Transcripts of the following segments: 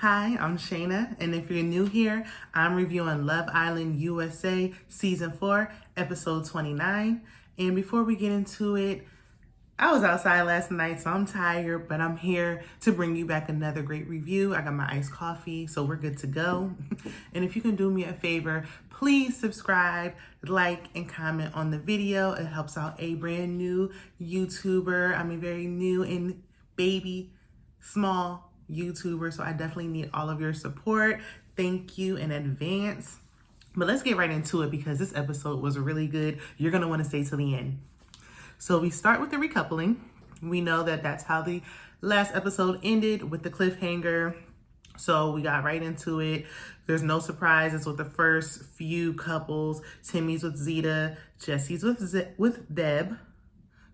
Hi, I'm Shayna, and if you're new here, I'm reviewing Love Island USA Season 4, Episode 29. And before we get into it, I was outside last night, so I'm tired, but I'm here to bring you back another great review. I got my iced coffee, so we're good to go. And if you can do me a favor, please subscribe, like, and comment on the video. It helps out a brand new YouTuber. I'm a very new and baby, small YouTuber, so I definitely need all of your support. Thank you in advance. But let's get right into it because this episode was really good. You're going to want to stay till the end. So we start with the recoupling. We know that that's how the last episode ended, with the cliffhanger. So we got right into it. There's no surprises with the first few couples. Timmy's with Zeta. Jesse's with Deb.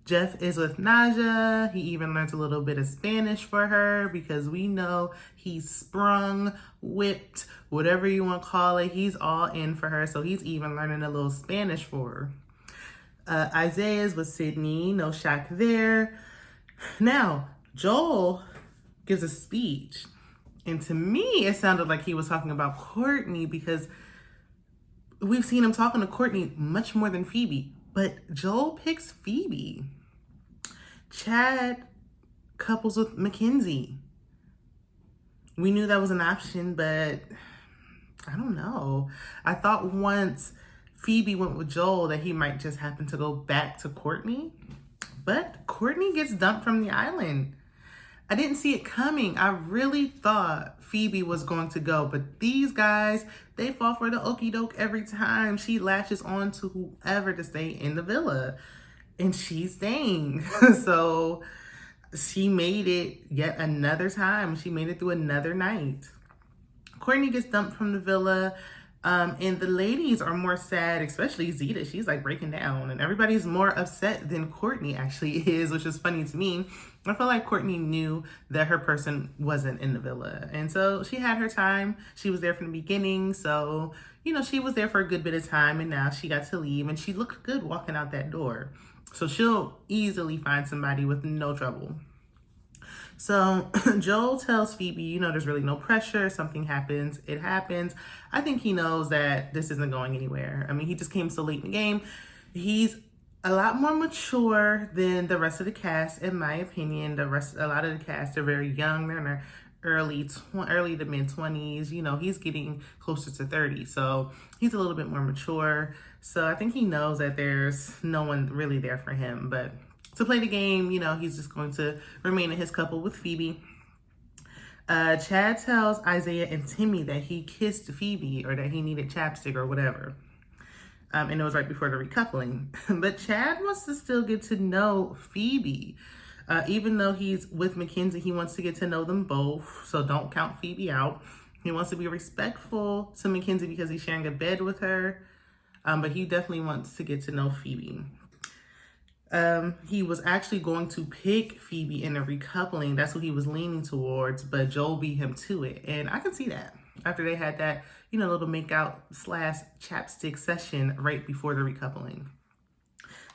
Jeff is with Naja. He even learns a little bit of Spanish for her because we know he's sprung, whipped, whatever you want to call it. He's all in for her. So he's even learning a little Spanish for her. Isaiah's with Sydney, no shock there. Now, Joel gives a speech, and to me, it sounded like he was talking about Courtney because we've seen him talking to Courtney much more than Phoebe, but Joel picks Phoebe. Chad couples with Mackenzie. We knew that was an option, but I don't know. I thought once Phoebe went with Joel that he might just happen to go back to Courtney. But Courtney gets dumped from the island. I didn't see it coming. I really thought Phoebe was going to go. But these guys, they fall for the okie doke every time. She latches on to whoever to stay in the villa. And she's staying. So she made it yet another time. She made it through another night. Courtney gets dumped from the villa. And the ladies are more sad, especially Zeta. She's like breaking down, and everybody's more upset than Courtney actually is, which is funny to me. I feel like Courtney knew that her person wasn't in the villa, and so she had her time. She was there from the beginning, so she was there for a good bit of time, and now she got to leave, and she looked good walking out that door. So she'll easily find somebody with no trouble. So Joel tells Phoebe, there's really no pressure. Something happens, it happens. I think he knows that this isn't going anywhere. I mean, he just came so late in the game. He's a lot more mature than the rest of the cast, in my opinion. A lot of the cast are very young. They're in their early to mid 20s. He's getting closer to 30. So he's a little bit more mature. So I think he knows that there's no one really there for him. But to play the game, he's just going to remain in his couple with Phoebe. Chad tells Isaiah and Timmy that he kissed Phoebe or that he needed chapstick or whatever. And it was right before the recoupling. But Chad wants to still get to know Phoebe. Even though he's with Mackenzie, he wants to get to know them both. So don't count Phoebe out. He wants to be respectful to Mackenzie because he's sharing a bed with her. But he definitely wants to get to know Phoebe. He was actually going to pick Phoebe in a recoupling. That's what he was leaning towards, but Joel beat him to it. And I can see that after they had that, little makeout / chapstick session right before the recoupling.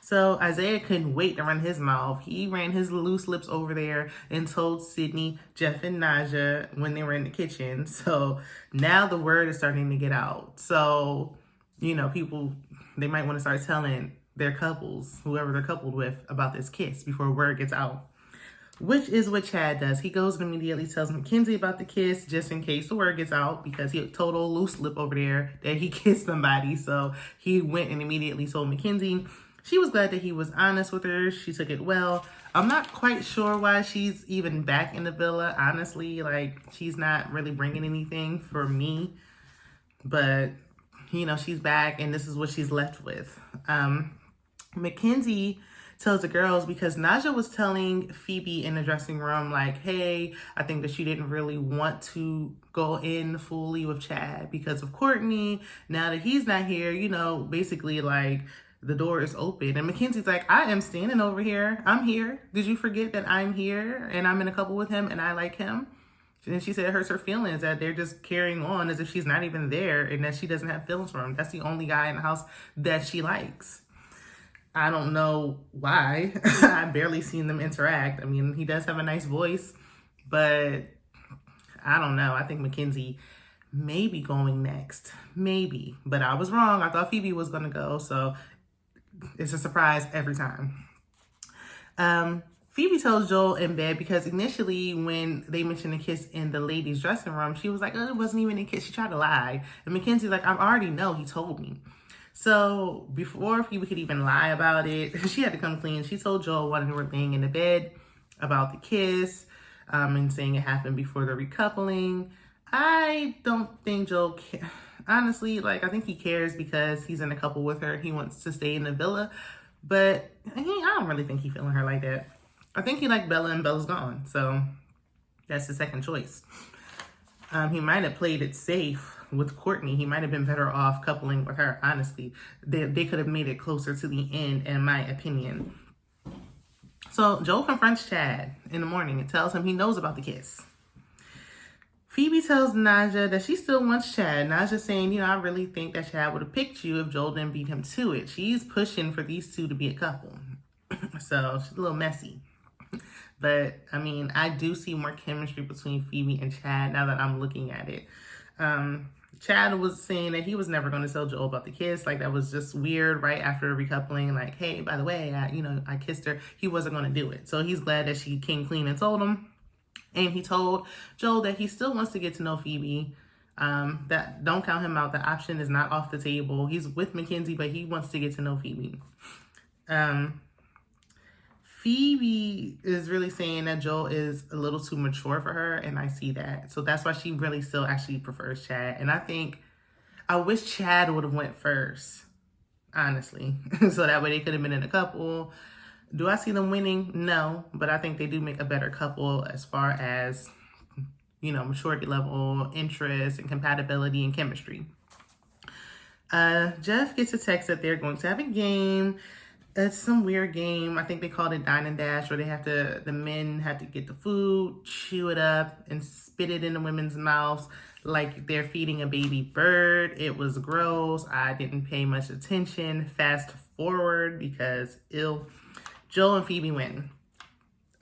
So Isaiah couldn't wait to run his mouth. He ran his loose lips over there and told Sydney, Jeff, and Naja when they were in the kitchen. So now the word is starting to get out. So, people, they might want to start telling their couples, whoever they're coupled with, about this kiss before word gets out. Which is what Chad does. He goes and immediately tells Mackenzie about the kiss just in case the word gets out because he told old loose lip over there that he kissed somebody. So he went and immediately told Mackenzie. She was glad that he was honest with her. She took it well. I'm not quite sure why she's even back in the villa. Honestly, she's not really bringing anything for me. But, she's back and this is what she's left with. Mackenzie tells the girls because Naja was telling Phoebe in the dressing room, hey, I think that she didn't really want to go in fully with Chad because of Courtney. Now that he's not here, basically the door is open. And Mackenzie's like, I am standing over here. I'm here. Did you forget that I'm here and I'm in a couple with him and I like him? And she said it hurts her feelings that they're just carrying on as if she's not even there and that she doesn't have feelings for him. That's the only guy in the house that she likes. I don't know why. I barely seen them interact. I mean, he does have a nice voice, but I don't know. I think Mackenzie may be going next. Maybe. But I was wrong. I thought Phoebe was going to go. So it's a surprise every time. Phoebe tells Joel in bed because initially when they mentioned a kiss in the ladies' dressing room, she was like, oh, it wasn't even a kiss. She tried to lie. And Mackenzie's like, I already know. He told me. So before Phoebe could even lie about it, she had to come clean. She told Joel when they were laying in the bed about the kiss and saying it happened before the recoupling. I don't think Joel honestly, like, I think he cares because he's in a couple with her. He wants to stay in the villa. But I don't really think he's feeling her like that. I think he liked Bella and Bella's gone. So that's his second choice. He might have played it safe with Courtney. He might have been better off coupling with her, honestly. They could have made it closer to the end, in my opinion. So Joel confronts Chad in the morning and tells him he knows about the kiss. Phoebe tells Naja that she still wants Chad. Naja's saying, I really think that Chad would have picked you if Joel didn't beat him to it. She's pushing for these two to be a couple. So she's a little messy. But, I do see more chemistry between Phoebe and Chad now that I'm looking at it. Chad was saying that he was never going to tell Joel about the kiss. Like, that was just weird right after recoupling. Like, hey, by the way, I kissed her. He wasn't going to do it. So he's glad that she came clean and told him. And he told Joel that he still wants to get to know Phoebe. That don't count him out. The option is not off the table. He's with Mackenzie, but he wants to get to know Phoebe. Phoebe is really saying that Joel is a little too mature for her, and I see that. So that's why she really still actually prefers Chad. And I wish Chad would have went first, honestly. So that way they could have been in a couple. Do I see them winning? No, but I think they do make a better couple as far as, maturity level, interest, and compatibility and chemistry. Jeff gets a text that they're going to have a game. It's some weird game. I think they called it Dine and Dash, where the men have to get the food, chew it up, and spit it in the women's mouths like they're feeding a baby bird. It was gross. I didn't pay much attention. Fast forward because Joel and Phoebe win.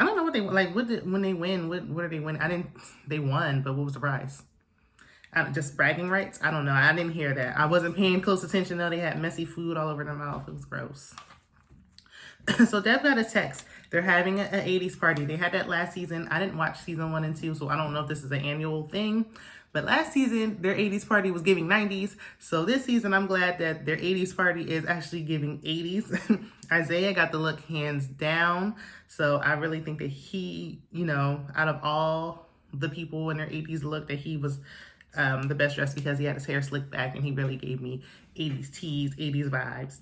I don't know what they like. When they win, what do they win? They won, but what was the prize? Just bragging rights? I don't know. I didn't hear that. I wasn't paying close attention though. They had messy food all over their mouth. It was gross. So Deb got a text. They're having an 80s party. They had that last season. I didn't watch season 1 and 2, so I don't know if this is an annual thing. But last season, their 80s party was giving 90s. So this season, I'm glad that their 80s party is actually giving 80s. Isaiah got the look hands down. So I really think that he, out of all the people in their 80s look, that he was the best dressed because he had his hair slicked back and he really gave me 80s tees, 80s vibes.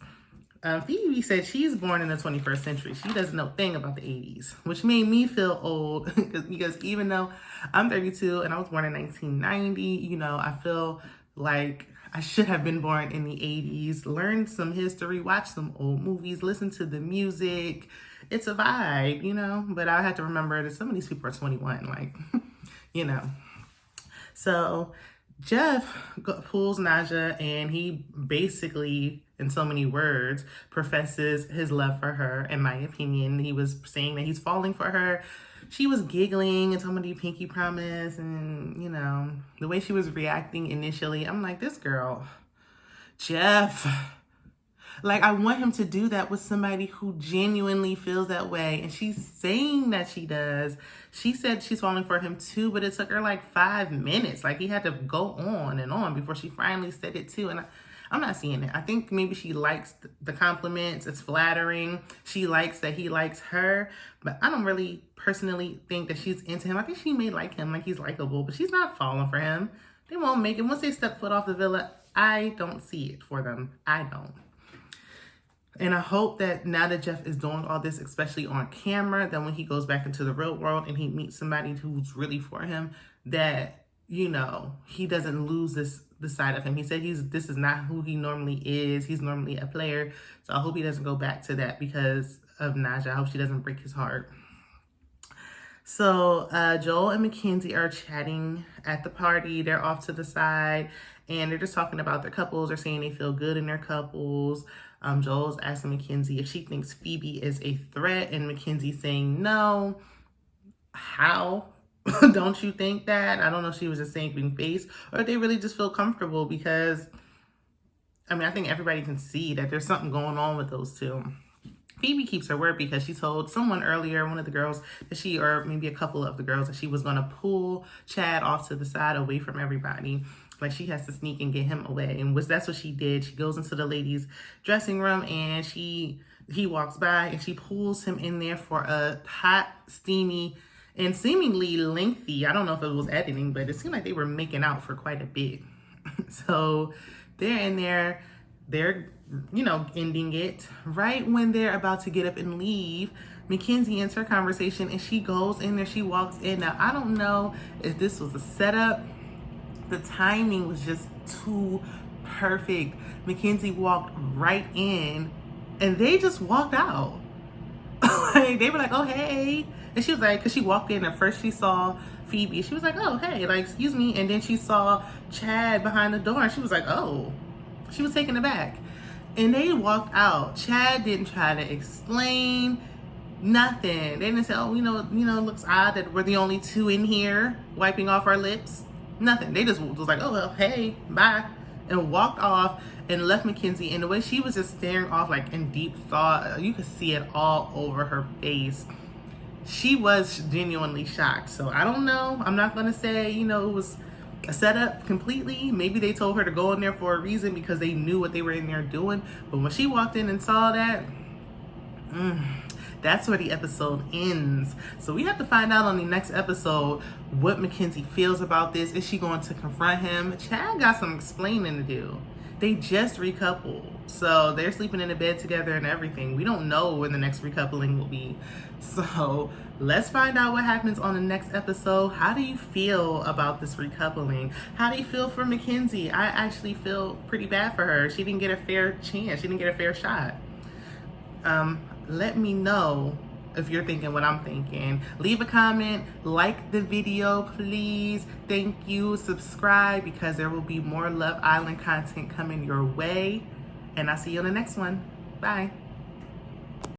Phoebe said she's born in the 21st century. She doesn't know a thing about the 80s, which made me feel old because even though I'm 32 and I was born in 1990, I feel like I should have been born in the 80s, learn some history, watch some old movies, listen to the music. It's a vibe, but I had to remember that some of these people are 21, So Jeff pulls Naja and he basically, in so many words, professes his love for her. In my opinion, he was saying that he's falling for her. She was giggling and told me pinky promise, and the way she was reacting initially, I'm like, this girl, Jeff, like, I want him to do that with somebody who genuinely feels that way. And she's saying that she does. She said she's falling for him too, but it took her like 5 minutes. Like, he had to go on and on before she finally said it too. And I'm not seeing it. I think maybe she likes the compliments. It's flattering. She likes that he likes her. But I don't really personally think that she's into him. I think she may like him, like he's likable, but she's not falling for him. They won't make it. Once they step foot off the villa, I don't see it for them. I don't. And I hope that now that Jeff is doing all this, especially on camera, that when he goes back into the real world and he meets somebody who's really for him, that, he doesn't lose this side of him. He said this is not who he normally is. He's normally a player. So I hope he doesn't go back to that because of Naja. I hope she doesn't break his heart. So Joel and Mackenzie are chatting at the party. They're off to the side and they're just talking about their couples. They're saying they feel good in their couples. Joel's asking Mackenzie if she thinks Phoebe is a threat, and Mackenzie's saying no. How? Don't you think that? I don't know if she was just saving face or if they really just feel comfortable, because I mean, I think everybody can see that there's something going on with those two. Phoebe keeps her word because she told someone earlier, one of the girls, that she, or maybe a couple of the girls, that she was going to pull Chad off to the side away from everybody. Like, she has to sneak and get him away. And that's what she did. She goes into the ladies' dressing room and he walks by and she pulls him in there for a hot, steamy, and seemingly lengthy, I don't know if it was editing, but it seemed like they were making out for quite a bit. So they're in there, they're, ending it. Right when they're about to get up and leave, Mackenzie ends her conversation and she goes in there, she walks in. Now, I don't know if this was a setup. The timing was just too perfect. Mackenzie walked right in and they just walked out. Like, they were like, oh, hey. And she was like, because she walked in and first she saw Phoebe. She was like, oh, hey, like, excuse me. And then she saw Chad behind the door and she was like, oh. She was taken aback. And they walked out. Chad didn't try to explain nothing. They didn't say, oh, it looks odd that we're the only two in here wiping off our lips. Nothing. They just was like, oh, well, hey, bye. And walked off and left Mackenzie. And the way she was just staring off, like in deep thought, you could see it all over her face. She was genuinely shocked. So I don't know. I'm not going to say, it was a setup completely. Maybe they told her to go in there for a reason because they knew what they were in there doing. But when she walked in and saw that, that's where the episode ends. So we have to find out on the next episode what Mackenzie feels about this. Is she going to confront him? Chad got some explaining to do. They just recoupled. So they're sleeping in a bed together and everything. We don't know when the next recoupling will be. So let's find out what happens on the next episode. How do you feel about this recoupling? How do you feel for Mackenzie? I actually feel pretty bad for her. She didn't get a fair chance. She didn't get a fair shot. Let me know if you're thinking what I'm thinking. Leave a comment, like the video, please. Thank you. Subscribe, because there will be more Love Island content coming your way. And I'll see you on the next one. Bye.